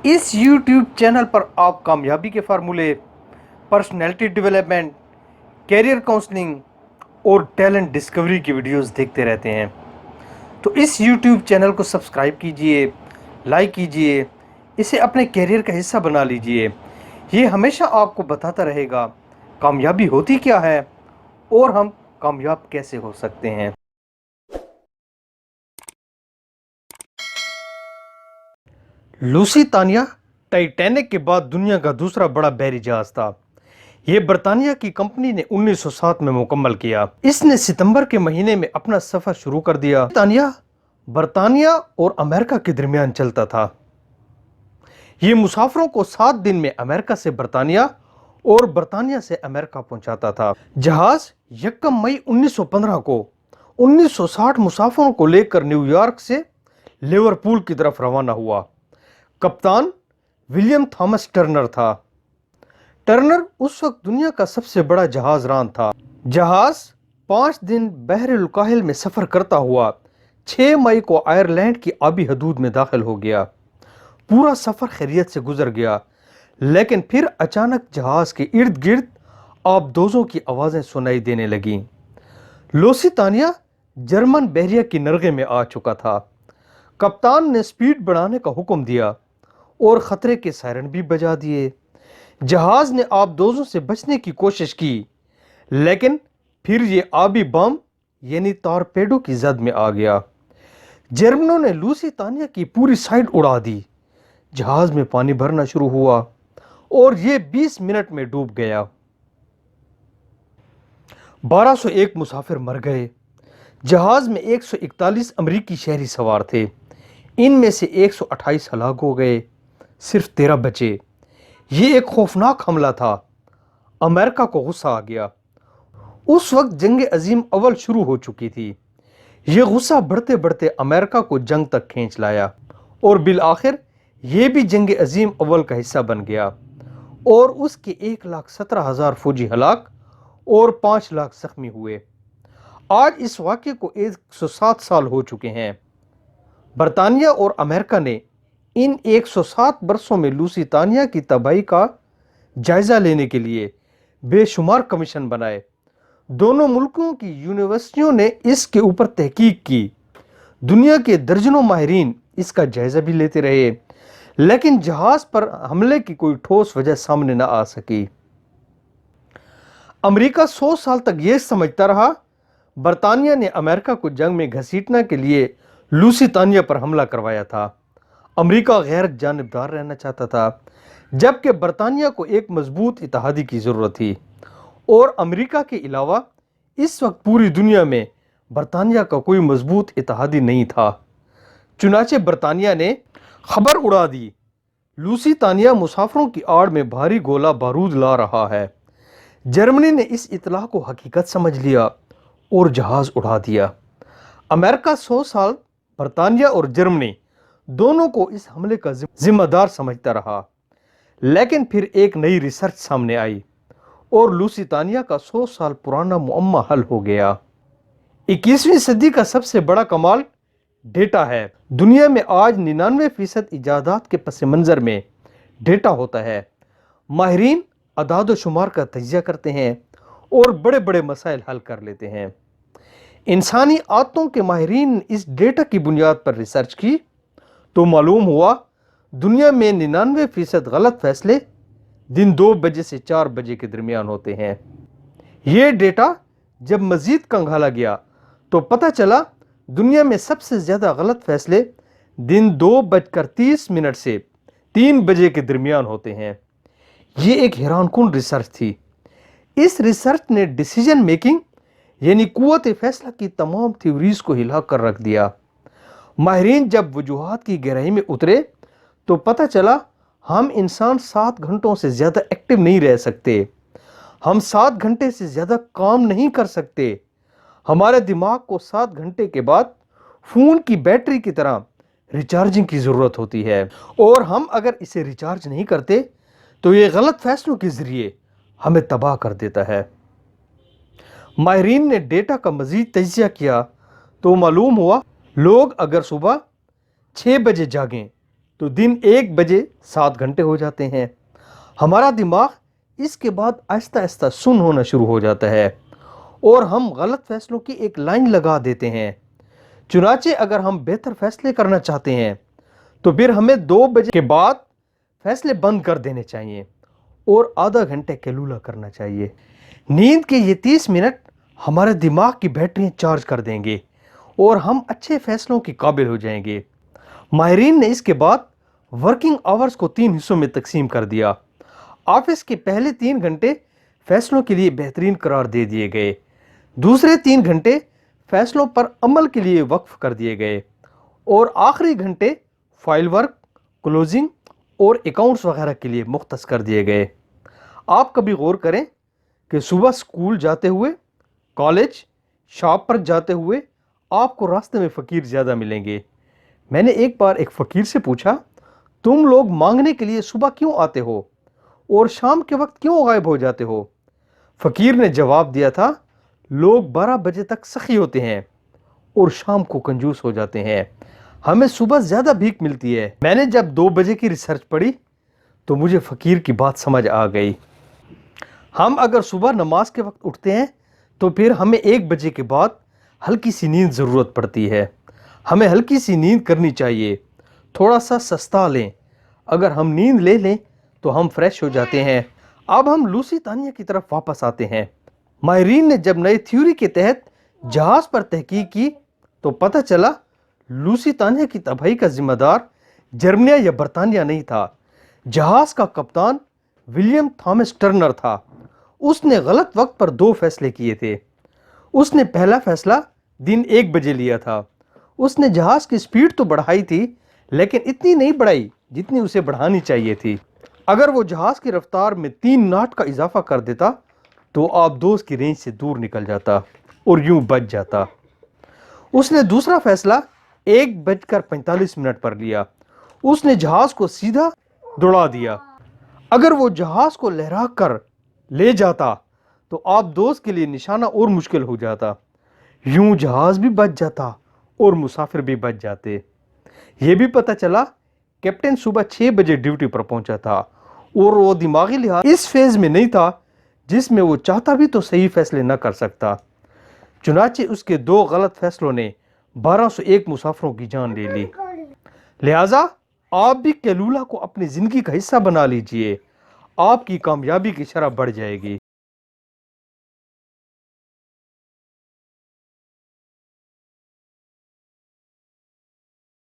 اس YouTube channel پر آپ کامیابی کے فارمولے، پرسنالٹی ڈیولپمنٹ، کیریئر کاؤنسلنگ اور ٹیلنٹ ڈسکوری کی ویڈیوز دیکھتے رہتے ہیں۔ تو اس یوٹیوب چینل کو سبسکرائب کیجئے، لائک کیجئے، اسے اپنے کیریئر کا حصہ بنا لیجئے۔ یہ ہمیشہ آپ کو بتاتا رہے گا کامیابی ہوتی کیا ہے اور ہم کامیاب کیسے ہو سکتے ہیں۔ لوسیتانیہ ٹائٹینک کے بعد دنیا کا دوسرا بڑا بحری جہاز تھا۔ یہ برطانیہ کی کمپنی نے 1907 میں مکمل کیا۔ اس نے ستمبر کے مہینے میں اپنا سفر شروع کر دیا۔ لوسیتانیہ برطانیہ اور امریکہ کے درمیان چلتا تھا۔ یہ مسافروں کو 7 دن میں امریکہ سے برطانیہ اور برطانیہ سے امریکہ پہنچاتا تھا۔ جہاز 1 مئی 1915 کو 1960 مسافروں کو لے کر نیو یارک سے لیورپول کی طرف روانہ ہوا۔ کپتان ولیم تھامس ٹرنر تھا۔ ٹرنر اس وقت دنیا کا سب سے بڑا جہاز ران تھا۔ جہاز 5 دن بحر الکاہل میں سفر کرتا ہوا 6 مئی کو آئرلینڈ کی آبی حدود میں داخل ہو گیا۔ پورا سفر خیریت سے گزر گیا، لیکن پھر اچانک جہاز کے ارد گرد آبدوزوں کی آوازیں سنائی دینے لگیں۔ لوسیتانیہ جرمن بحریہ کی نرغے میں آ چکا تھا۔ کپتان نے سپیڈ بڑھانے کا حکم دیا اور خطرے کے سائرن بھی بجا دیے۔ جہاز نے آبدوزوں سے بچنے کی کوشش کی، لیکن پھر یہ آبی بم یعنی تارپیڈو کی زد میں آ گیا۔ جرمنوں نے لوسیتانیہ کی پوری سائڈ اڑا دی۔ جہاز میں پانی بھرنا شروع ہوا اور یہ 20 منٹ میں ڈوب گیا۔ 1201 مسافر مر گئے۔ جہاز میں 141 امریکی شہری سوار تھے۔ ان میں سے 128 ہلاک ہو گئے، صرف 13 بچے۔ یہ ایک خوفناک حملہ تھا۔ امریکہ کو غصہ آ گیا۔ اس وقت جنگ عظیم اول شروع ہو چکی تھی۔ یہ غصہ بڑھتے بڑھتے امریکہ کو جنگ تک کھینچ لایا اور بالآخر یہ بھی جنگ عظیم اول کا حصہ بن گیا اور اس کے 1,17,000 فوجی ہلاک اور 5 لاکھ زخمی ہوئے۔ آج اس واقعے کو 107 سال ہو چکے ہیں۔ برطانیہ اور امریکہ نے ان 107 برسوں میں لوسیتانیہ کی تباہی کا جائزہ لینے کے لیے بے شمار کمیشن بنائے۔ دونوں ملکوں کی یونیورسٹیوں نے اس کے اوپر تحقیق کی۔ دنیا کے درجنوں ماہرین اس کا جائزہ بھی لیتے رہے، لیکن جہاز پر حملے کی کوئی ٹھوس وجہ سامنے نہ آ سکی۔ امریکہ 100 سال تک یہ سمجھتا رہا برطانیہ نے امریکہ کو جنگ میں گھسیٹنے کے لیے لوسیتانیہ پر حملہ کروایا تھا۔ امریکہ غیر جانبدار رہنا چاہتا تھا، جبکہ برطانیہ کو ایک مضبوط اتحادی کی ضرورت تھی، اور امریکہ کے علاوہ اس وقت پوری دنیا میں برطانیہ کا کوئی مضبوط اتحادی نہیں تھا۔ چنانچہ برطانیہ نے خبر اڑا دی، لوسیتانیہ مسافروں کی آڑ میں بھاری گولہ بارود لا رہا ہے۔ جرمنی نے اس اطلاع کو حقیقت سمجھ لیا اور جہاز اڑا دیا۔ امریکہ 100 سال برطانیہ اور جرمنی دونوں کو اس حملے کا ذمہ دار سمجھتا رہا، لیکن پھر ایک نئی ریسرچ سامنے آئی اور لوسیتانیہ کا 100 سال پرانا معمہ حل ہو گیا۔ 21ویں صدی کا سب سے بڑا کمال ڈیٹا ہے۔ دنیا میں آج 99% ایجادات کے پس منظر میں ڈیٹا ہوتا ہے۔ ماہرین اعداد و شمار کا تجزیہ کرتے ہیں اور بڑے بڑے مسائل حل کر لیتے ہیں۔ انسانی عادتوں کے ماہرین نے اس ڈیٹا کی بنیاد پر ریسرچ کی تو معلوم ہوا دنیا میں 99% غلط فیصلے دن 2 بجے سے 4 بجے کے درمیان ہوتے ہیں۔ یہ ڈیٹا جب مزید کنگھالا گیا تو پتہ چلا دنیا میں سب سے زیادہ غلط فیصلے دن 2:30 سے 3 بجے کے درمیان ہوتے ہیں۔ یہ ایک حیران کن ریسرچ تھی۔ اس ریسرچ نے ڈیسیجن میکنگ یعنی قوت فیصلہ کی تمام تھیوریز کو ہلا کر رکھ دیا۔ ماہرین جب وجوہات کی گہرائی میں اترے تو پتہ چلا ہم انسان 7 گھنٹوں سے زیادہ ایکٹیو نہیں رہ سکتے۔ ہم 7 گھنٹے سے زیادہ کام نہیں کر سکتے۔ ہمارے دماغ کو 7 گھنٹے کے بعد فون کی بیٹری کی طرح ریچارجنگ کی ضرورت ہوتی ہے، اور ہم اگر اسے ریچارج نہیں کرتے تو یہ غلط فیصلوں کے ذریعے ہمیں تباہ کر دیتا ہے۔ ماہرین نے ڈیٹا کا مزید تجزیہ کیا تو معلوم ہوا لوگ اگر صبح 6 بجے جاگیں تو دن 1 بجے 7 گھنٹے ہو جاتے ہیں۔ ہمارا دماغ اس کے بعد آہستہ آہستہ سن ہونا شروع ہو جاتا ہے اور ہم غلط فیصلوں کی ایک لائن لگا دیتے ہیں۔ چنانچہ اگر ہم بہتر فیصلے کرنا چاہتے ہیں تو پھر ہمیں 2 بجے کے بعد فیصلے بند کر دینے چاہیے اور آدھا گھنٹے قیلولہ کرنا چاہیے۔ نیند کے یہ 30 منٹ ہمارے دماغ کی بیٹریاں چارج کر دیں گے اور ہم اچھے فیصلوں کے قابل ہو جائیں گے۔ ماہرین نے اس کے بعد ورکنگ آورز کو 3 حصوں میں تقسیم کر دیا۔ آفس کے پہلے 3 گھنٹے فیصلوں کے لیے بہترین قرار دے دیے گئے، دوسرے 3 گھنٹے فیصلوں پر عمل کے لیے وقف کر دیے گئے اور آخری گھنٹے فائل ورک، کلوزنگ اور اکاؤنٹس وغیرہ کے لیے مختص کر دیے گئے۔ آپ کبھی غور کریں کہ صبح اسکول جاتے ہوئے، کالج، شاپ پر جاتے ہوئے آپ کو راستے میں فقیر زیادہ ملیں گے۔ میں نے ایک بار ایک فقیر سے پوچھا، تم لوگ مانگنے کے لیے صبح کیوں آتے ہو اور شام کے وقت کیوں غائب ہو جاتے ہو؟ فقیر نے جواب دیا تھا، لوگ 12 بجے تک سخی ہوتے ہیں اور شام کو کنجوس ہو جاتے ہیں، ہمیں صبح زیادہ بھیک ملتی ہے۔ میں نے جب 2 بجے کی ریسرچ پڑھی تو مجھے فقیر کی بات سمجھ آ گئی۔ ہم اگر صبح نماز کے وقت اٹھتے ہیں تو پھر ہمیں 1 بجے کے بعد ہلکی سی نیند ضرورت پڑتی ہے۔ ہمیں ہلکی سی نیند کرنی چاہیے، تھوڑا سا سستا لیں۔ اگر ہم نیند لے لیں تو ہم فریش ہو جاتے ہیں۔ اب ہم لوسیتانیہ کی طرف واپس آتے ہیں۔ ماہرین نے جب نئے تھیوری کے تحت جہاز پر تحقیق کی تو پتہ چلا لوسیتانیہ کی تباہی کا ذمہ دار جرمنیا یا برطانیہ نہیں تھا، جہاز کا کپتان ولیم تھامس ٹرنر تھا۔ اس نے غلط وقت پر 2 فیصلے کیے تھے۔ اس نے پہلا فیصلہ دن 1 بجے لیا تھا۔ اس نے جہاز کی سپیڈ تو بڑھائی تھی لیکن اتنی نہیں بڑھائی جتنی اسے بڑھانی چاہیے تھی۔ اگر وہ جہاز کی رفتار میں 3 ناٹ کا اضافہ کر دیتا تو آبدوز کی رینج سے دور نکل جاتا اور یوں بچ جاتا۔ اس نے دوسرا فیصلہ 1:45 پر لیا۔ اس نے جہاز کو سیدھا دوڑا دیا۔ اگر وہ جہاز کو لہرا کر لے جاتا تو آبدوز کے لیے نشانہ اور مشکل ہو جاتا، یوں جہاز بھی بچ جاتا اور مسافر بھی بچ جاتے۔ یہ بھی پتہ چلا کیپٹن صبح 6 بجے ڈیوٹی پر پہنچا تھا اور وہ دماغی لحاظ اس فیز میں نہیں تھا جس میں وہ چاہتا بھی تو صحیح فیصلے نہ کر سکتا۔ چنانچہ اس کے 2 غلط فیصلوں نے 1201 مسافروں کی جان لے لی۔ لہٰذا آپ بھی قیلولہ کو اپنی زندگی کا حصہ بنا لیجئے، آپ کی کامیابی کی شرح بڑھ جائے گی۔